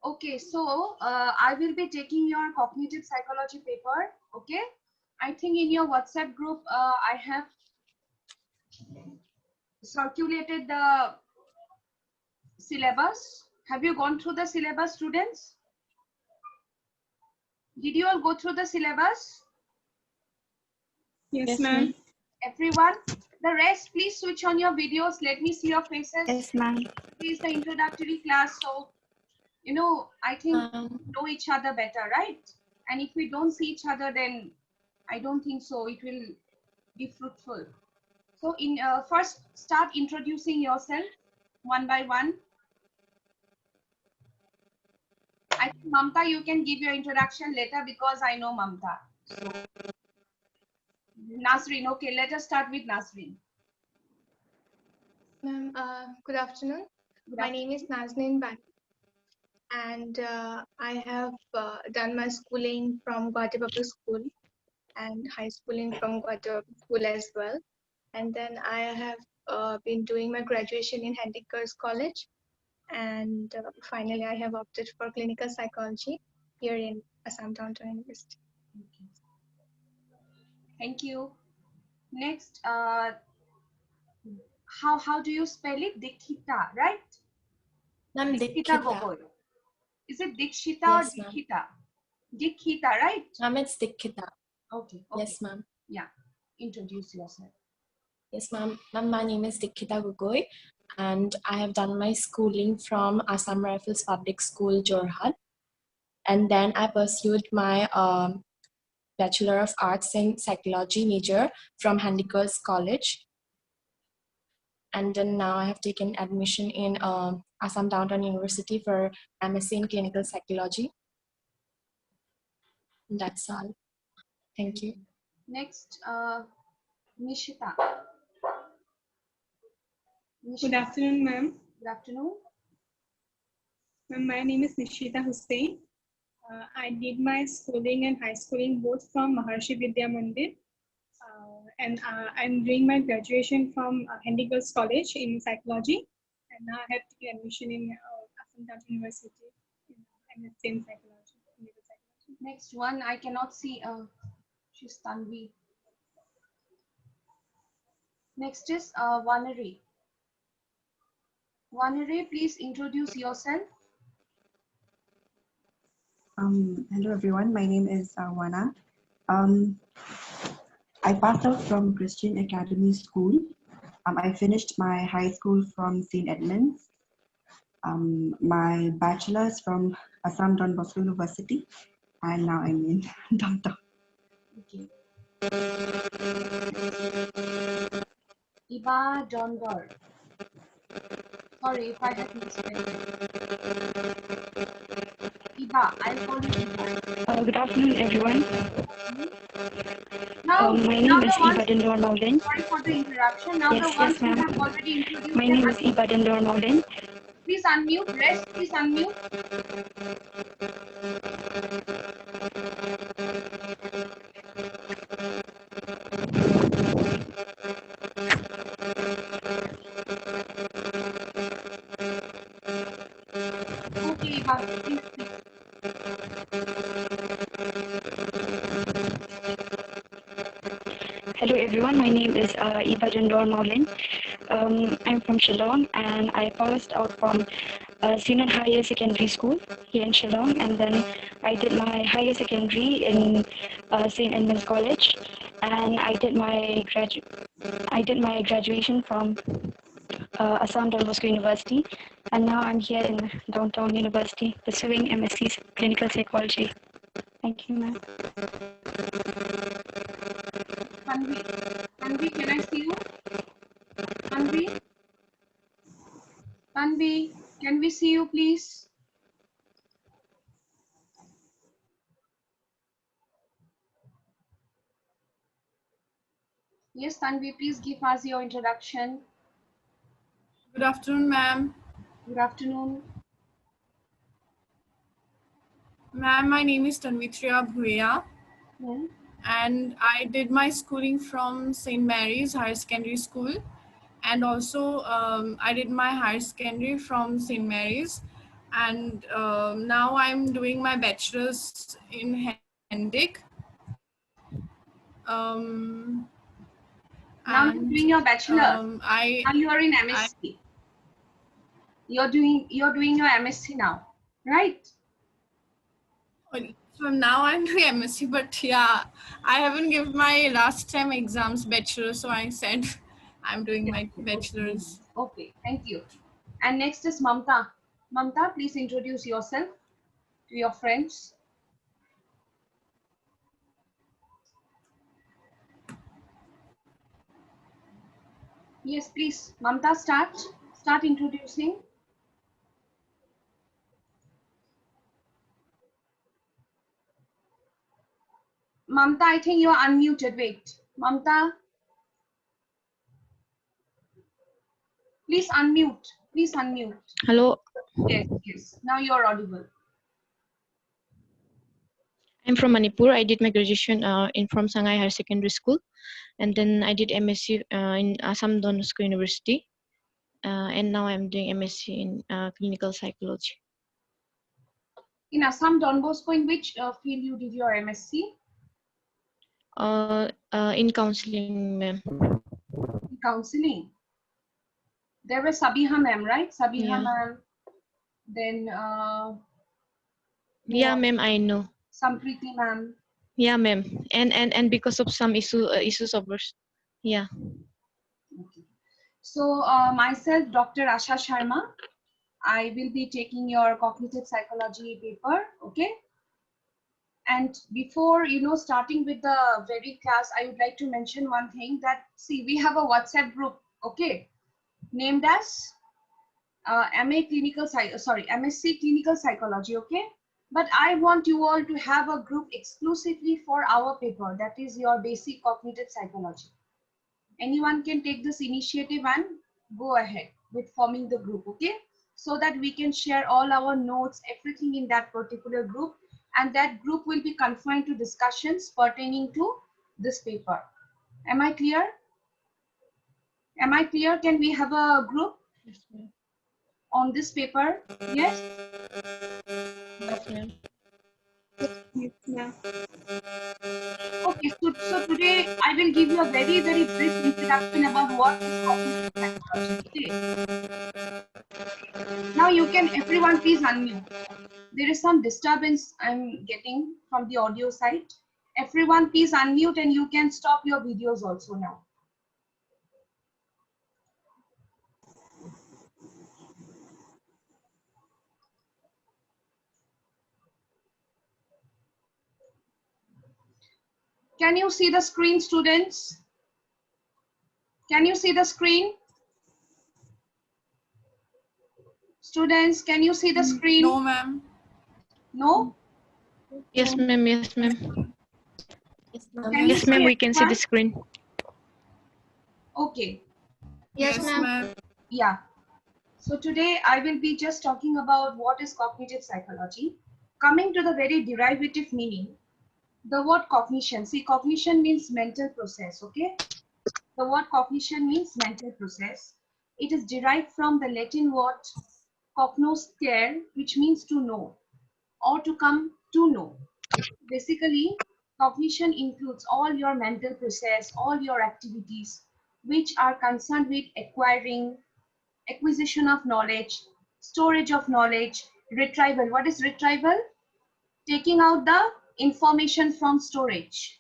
Okay, so I will be taking your cognitive psychology paper. Okay, I think in your WhatsApp group I have circulated the syllabus. Have you gone through the syllabus, students? Did you all go through the syllabus? Yes, ma'am. Everyone? The rest, please switch on your videos. Let me see your faces. Yes, ma'am. This is the introductory class, so you know, I think we know each other better, right? And if we don't see each other, then I don't think so it will be fruitful. So in first start introducing yourself one by one. I think Mamta, you can give your introduction later because I know Mamta. So Nasreen, okay, let us start with Nasreen. Ma'am, good afternoon. My name is Nazneen Bani, and I have done my schooling from Guwahati Public School and high schooling from Guwahati Public School as well. And then I have been doing my graduation in Handicars College, and finally I have opted for clinical psychology here in Assam Downtown University. Okay. Thank you. Next, how do you spell it? Dikshita, right? Dikshita Gogoi. Is it Dikshita or Dikshita? Dikshita, right? Ma'am, it's Dikshita. Okay. Yes, ma'am. Yeah. Introduce yourself. Yes, ma'am. Ma'am, my name is Dikshita Gogoi, and I have done my schooling from Assam Rifles Public School, Jorhat. And then I pursued my Bachelor of Arts in Psychology major from Handicars College. And then now I have taken admission in Assam Downtown University for MSc in Clinical Psychology. And that's all. Thank you. Next, Nishita. Good afternoon, ma'am. Good afternoon. My name is Nishita Hussain. I did my schooling and high schooling both from Maharshi Vidya Mandir. And I'm doing my graduation from Handicars College in psychology. And now I have taken admission in Assam Downtown University in MSc in psychology, clinical psychology. Next one, I cannot see. She's Tanvi. Next is Vanari. Vanari, please introduce yourself. Hello everyone, my name is Wana. I passed out from Christian Academy School. I finished my high school from St. Edmunds. My bachelor's from Assam Don Bosco University, and now I'm in downtown. Okay. Iba Donbor. Sorry if I have misspelled. Iba, I'll call you Iba. Good afternoon, everyone. Now, my name is Iba Dindor Maulin. Sorry for the interruption. Now Yes, the ones yes, ma'am. who have already introduced. My name is Iba Dindor Maulin. Please unmute. Rest, please unmute. Okay, Iba, please speak. Hello, everyone. My name is Iba Dindor Maulin. I'm from Shillong, and I passed out from senior higher secondary school here in Shillong, and then I did my higher secondary in St. Edmunds College, and I did my graduation from Assam Don Bosco University, and now I'm here in Downtown University pursuing MSc Clinical Psychology. Thank you, ma'am. Tanvi, can I see you? Tanvi, can we see you, please? Yes, Tanvi, please give us your introduction. Good afternoon, ma'am. Good afternoon. Ma'am, my name is Tanvitria Bhuya. And I did my schooling from St. Mary's Higher Secondary School. And also I did my higher secondary from St. Mary's. and now I'm doing my bachelor's in Hendik. Now you're doing your bachelor. Now you are in I MSc. You're doing your MSc now, right? so now I'm doing MSc, but yeah, I haven't given my last time exams bachelor, so I said I'm doing my bachelor's. Okay, thank you. And next is Mamta. Mamta, please introduce yourself to your friends. Yes, please. Mamta, start introducing. Mamta, I think you're unmuted. Wait. Mamta, please unmute. Please unmute. Hello, Yes, yes. Now you're audible. I'm from Manipur. I did my graduation from Shanghai Higher Secondary School, and then I did MSc in Assam Don Bosco University, and now I'm doing MSc in clinical psychology. In Assam Don Bosco, in which field you did your MSc? In counseling, ma'am. In counseling. There was Sabiha ma'am, right? Sabiha Yeah. ma'am. Then Yeah, ma'am, I know. Sampriti ma'am. Yeah, ma'am. And because of some issues of us. Yeah. Okay. So myself, Dr. Asha Sharma, I will be taking your cognitive psychology paper, okay? And before, starting with the very class, I would like to mention one thing that, see, we have a WhatsApp group, okay, named as MSc Clinical Psychology, okay? But I want you all to have a group exclusively for our paper, that is your basic cognitive psychology. Anyone can take this initiative and go ahead with forming the group, okay? So that we can share all our notes, everything in that particular group, and that group will be confined to discussions pertaining to this paper. Am I clear? Am I clear? Can we have a group on this paper? Yes? Yes, ma'am. Yeah. Okay, so today I will give you a very, very brief introduction about what is cognitive psychology. Okay. Now you can, everyone please unmute. There is some disturbance I'm getting from the audio side. Everyone please unmute and you can stop your videos also now. Can you see the screen, students? Can you see the screen? Students, can you see the screen? No, ma'am. No? Yes, ma'am. Yes, ma'am. Yes, ma'am. Can you Yes, ma'am. see We can see everyone? the screen. Okay. Yes, ma'am. Yeah. So today I will be just talking about what is cognitive psychology. Coming to the very derivative meaning, the word cognition. See, cognition means mental process, okay? The word cognition means mental process. It is derived from the Latin word cognoscere, which means to know or to come to know. Basically, cognition includes all your mental process, all your activities, which are concerned with acquisition of knowledge, storage of knowledge, retrieval. What is retrieval? Taking out the information from storage.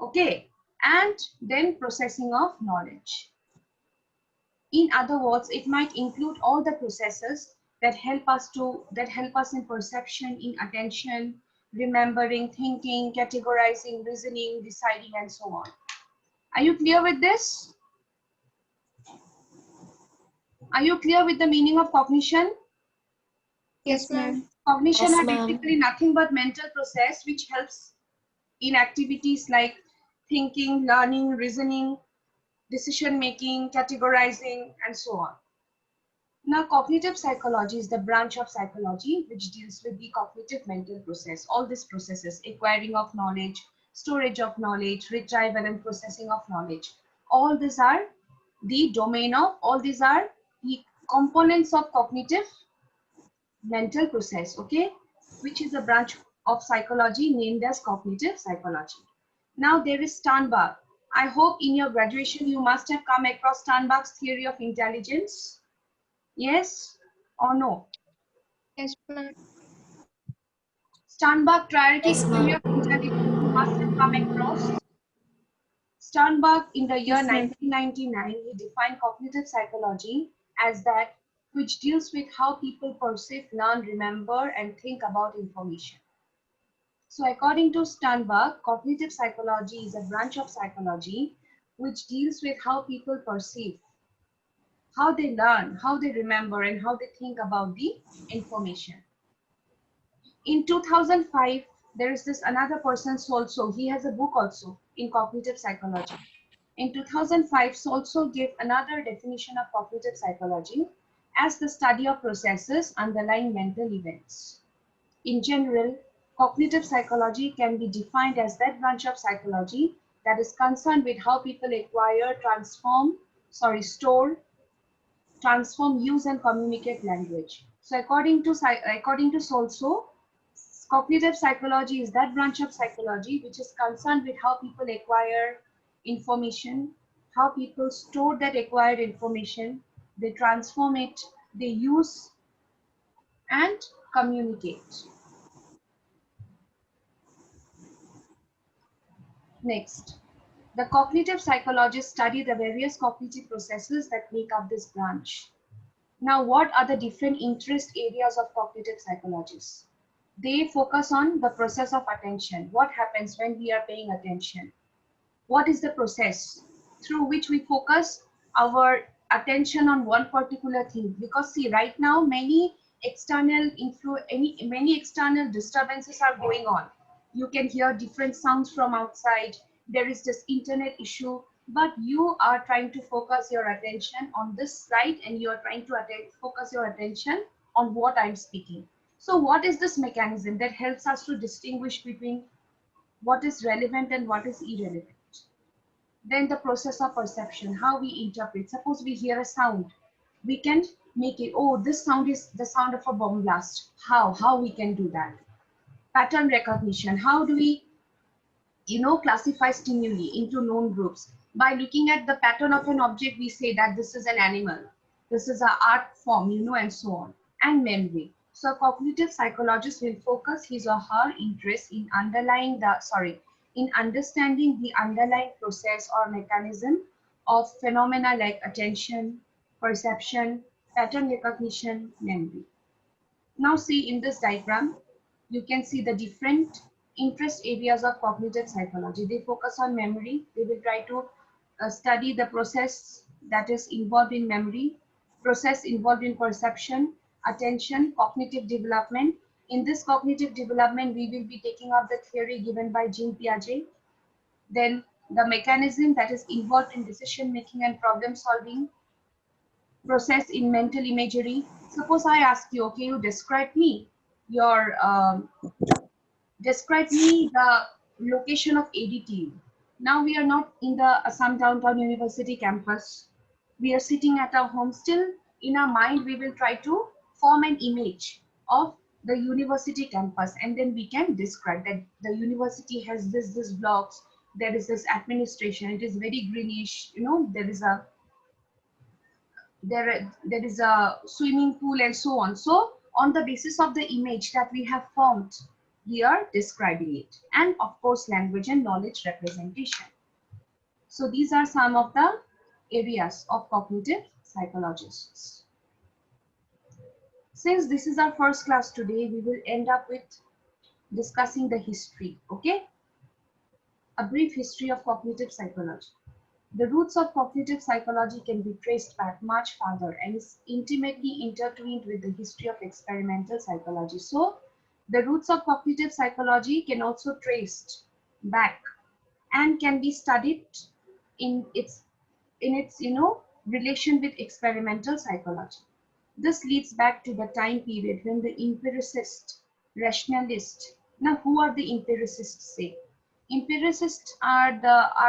Okay, and then processing of knowledge. In other words, it might include all the processes that help us in perception, in attention, remembering, thinking, categorizing, reasoning, deciding, and so on. Are you clear with this? Are you clear with the meaning of cognition? Yes, ma'am. Cognition Yes, are ma'am. basically nothing but mental process which helps in activities like thinking, learning, reasoning, decision making, categorizing, and so on. Now, cognitive psychology is the branch of psychology which deals with the cognitive mental process. All these processes, acquiring of knowledge, storage of knowledge, retrieval and processing of knowledge. All these are the domain of, all these are the components of cognitive mental process, okay, which is a branch of psychology named as cognitive psychology. Now there is Sternberg. I hope in your graduation you must have come across Sternberg's theory of intelligence. Yes or no? Yes, ma'am. Sternberg triarchy Yes, theory ma'am. of intelligence you must have come across. Sternberg in the year Yes, ma'am. 1999, he defined cognitive psychology as that which deals with how people perceive, learn, remember, and think about information. So according to Sternberg, cognitive psychology is a branch of psychology which deals with how people perceive, how they learn, how they remember, and how they think about the information. In 2005, there is this another person, Solso. He has a book also in cognitive psychology. In 2005, Solso gave another definition of cognitive psychology as the study of processes underlying mental events. In general, cognitive psychology can be defined as that branch of psychology that is concerned with how people acquire, store, transform, use, and communicate language. So according to Solso, cognitive psychology is that branch of psychology which is concerned with how people acquire information, how people store that acquired information, they transform it, they use and communicate. Next, the cognitive psychologists study the various cognitive processes that make up this branch. Now, what are the different interest areas of cognitive psychologists? They focus on the process of attention. What happens when we are paying attention? What is the process through which we focus our attention on one particular thing? Because see, right now many external disturbances are going on. You can hear different sounds from outside. There is this internet issue, but you are trying to focus your attention on this side, and you are trying to focus your attention on what I'm speaking. So what is this mechanism that helps us to distinguish between what is relevant and what is irrelevant? Then the process of perception, how we interpret. Suppose we hear a sound, we can make it, oh, this sound is the sound of a bomb blast. How we can do that? Pattern recognition, how do we, classify stimuli into known groups? By looking at the pattern of an object, we say that this is an animal, this is an art form, and so on. And memory. So a cognitive psychologist will focus his or her interest in understanding the underlying process or mechanism of phenomena like attention, perception, pattern recognition, memory. Now see in this diagram, you can see the different interest areas of cognitive psychology. They focus on memory. They will try to study the process that is involved in memory, process involved in perception, attention, cognitive development. In this cognitive development, we will be taking up the theory given by Jean Piaget. Then the mechanism that is involved in decision making and problem solving, process in mental imagery. Suppose I ask you, okay, you describe me the location of ADTU. Now we are not in the Assam Downtown University campus. We are sitting at our home. Still in our mind, we will try to form an image of the university campus, and then we can describe that the university has this blocks, there is this administration, it is very greenish, there is a swimming pool and so on. So on the basis of the image that we have formed, we are describing it. And of course, language and knowledge representation. So these are some of the areas of cognitive psychologists. Since this is our first class today, we will end up with discussing the history, okay? A brief history of cognitive psychology. The roots of cognitive psychology can be traced back much farther and is intimately intertwined with the history of experimental psychology. So, the roots of cognitive psychology can also traced back and can be studied in its relation with experimental psychology. This leads back to the time period when the empiricist, rationalist. Now, who are the empiricists? Say, empiricists are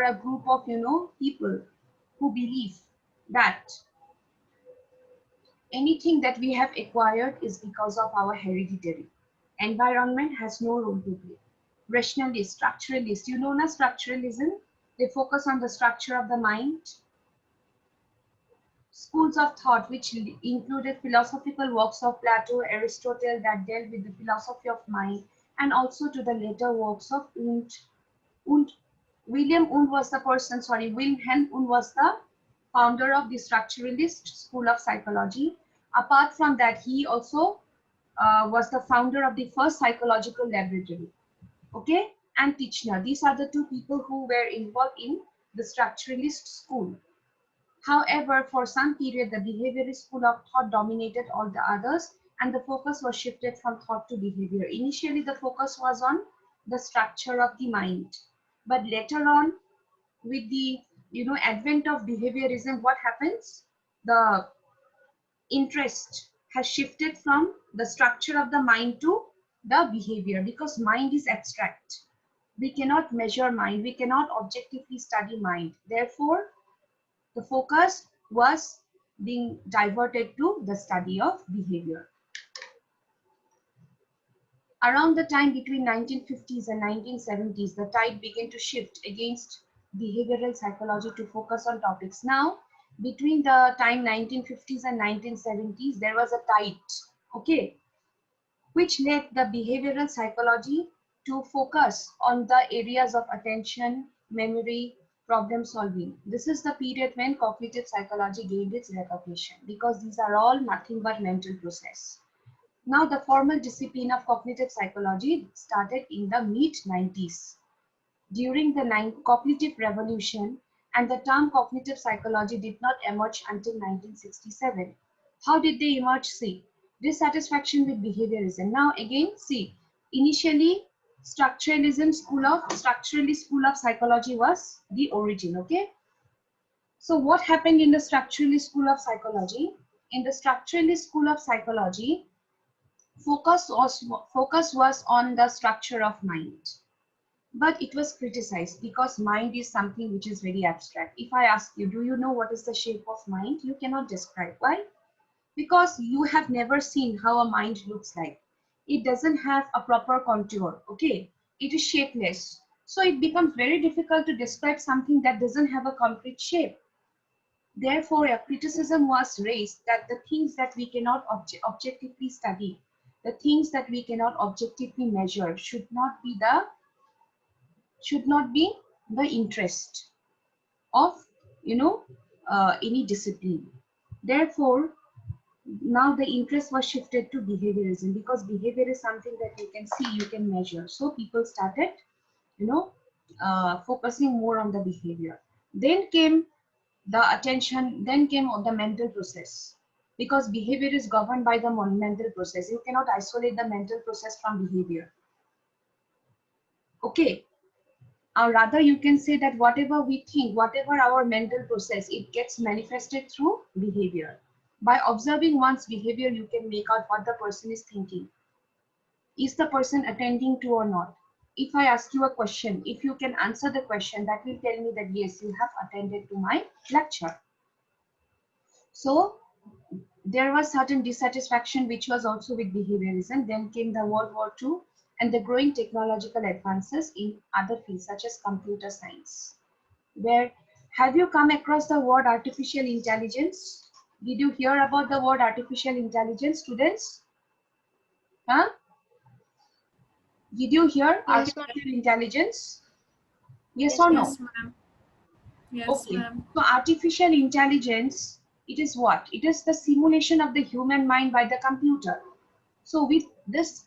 a group of people who believe that Anything that we have acquired is because of our hereditary. Environment has no role to play. Rationalist, structuralist, you know na structuralism? They focus on the structure of the mind. Schools of thought which included philosophical works of Plato, Aristotle that dealt with the philosophy of mind, and also to the later works of Und. Wilhelm Wundt was the person, Wilhelm Wundt was the founder of the structuralist school of psychology. Apart from that, he also was the founder of the first psychological laboratory. Okay, and Titchener. These are the two people who were involved in the structuralist school. However, for some period, the behaviorist school of thought dominated all the others, and the focus was shifted from thought to behavior. Initially, the focus was on the structure of the mind, but later on, with the advent of behaviorism, what happens? The interest has shifted from the structure of the mind to the behavior, because mind is abstract. We cannot measure mind. We cannot objectively study mind. Therefore, the focus was being diverted to the study of behavior. Around the time between 1950s and 1970s, the tide began to shift against behavioral psychology to focus on topics. Now, between the time 1950s and 1970s, there was a tide, okay, which led the behavioral psychology to focus on the areas of attention, memory, problem solving. This is the period when cognitive psychology gained its recognition, because these are all nothing but mental process. Now, the formal discipline of cognitive psychology started in the mid-90s during the cognitive revolution, and the term cognitive psychology did not emerge until 1967. How did they emerge? See, dissatisfaction with behaviorism. Now again, see, initially structuralist school of psychology was the origin, okay? So what happened in the structuralist school of psychology? In the structuralist school of psychology, focus was on the structure of mind. But it was criticized because mind is something which is very abstract. If I ask you, do you know what is the shape of mind? You cannot describe. Why? Because you have never seen how a mind looks like. It doesn't have a proper contour, okay? It is shapeless. So it becomes very difficult to describe something that doesn't have a concrete shape. Therefore, a criticism was raised that the things that we cannot objectively study, the things that we cannot objectively measure should not be the interest of any discipline. Therefore, now the interest was shifted to behaviorism, because behavior is something that you can see, you can measure. So people started focusing more on the behavior. Then came the attention, then came the mental process, because behavior is governed by the mental process. You cannot isolate the mental process from behavior, okay? Or rather, you can say that whatever we think, whatever our mental process, it gets manifested through behavior. By observing one's behavior, you can make out what the person is thinking. Is the person attending to or not? If I ask you a question, if you can answer the question, that will tell me that yes, you have attended to my lecture. So there was certain dissatisfaction which was also with behaviorism. Then came the World War II and the growing technological advances in other fields such as computer science. Where have you come across the word artificial intelligence? Did you hear about the word artificial intelligence, students? Huh? Did you hear Yes, artificial intelligence? Yes, Yes, or no? Yes, ma'am. Yes, Okay. ma'am. So artificial intelligence, it is what? It is the simulation of the human mind by the computer. So with this,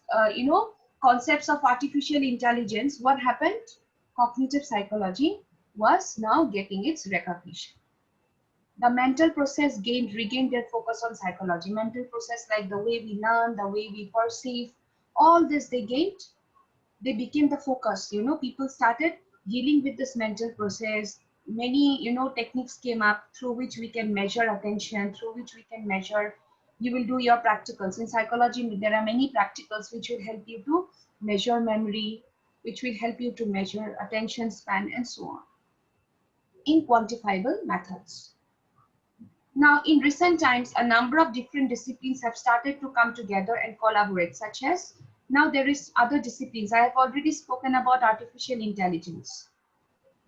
concepts of artificial intelligence, what happened? Cognitive psychology was now getting its recognition. The mental process regained their focus on psychology. Mental process like the way we learn, the way we perceive, all this they gained, they became the focus. People started dealing with this mental process. Many, techniques came up through which we can measure attention, through which we can measure, you will do your practicals. In psychology, there are many practicals which will help you to measure memory, which will help you to measure attention span and so on in quantifiable methods. Now, in recent times, a number of different disciplines have started to come together and collaborate, such as now there is other disciplines. I have already spoken about artificial intelligence.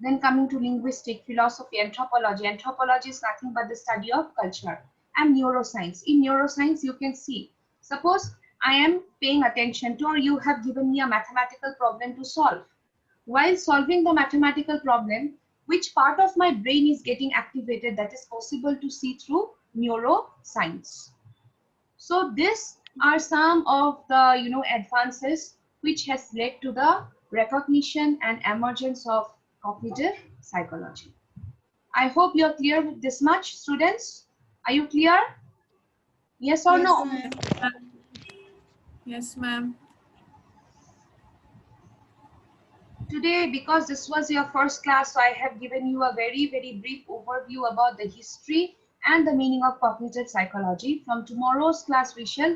Then coming to linguistic, philosophy, anthropology. Anthropology is nothing but the study of culture. And neuroscience. In neuroscience, you can see, suppose I am paying attention to, or you have given me a mathematical problem to solve. While solving the mathematical problem, which part of my brain is getting activated, that is possible to see through neuroscience. So these are some of the advances which has led to the recognition and emergence of cognitive psychology. I hope you are clear with this much, students. Are you clear? Yes or no? Yes, ma'am. Today, because this was your first class, so I have given you a very, very brief overview about the history and the meaning of cognitive psychology. From tomorrow's class, we shall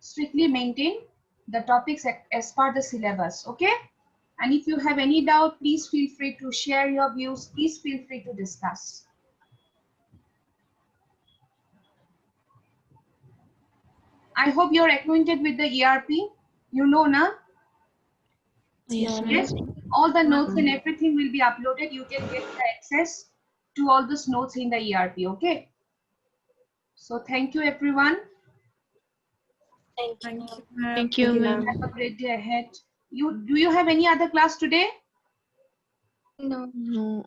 strictly maintain the topics as per the syllabus, okay? And if you have any doubt, please feel free to share your views. Please feel free to discuss. I hope you're acquainted with the ERP. You know, na? Yes, Yes, all the notes and everything will be uploaded. You can get the access to all those notes in the ERP, okay? So thank you, everyone. Thank Thank you. you, ma'am. Thank you, ma'am. Have a great day ahead. Do you have any other class today? No. No.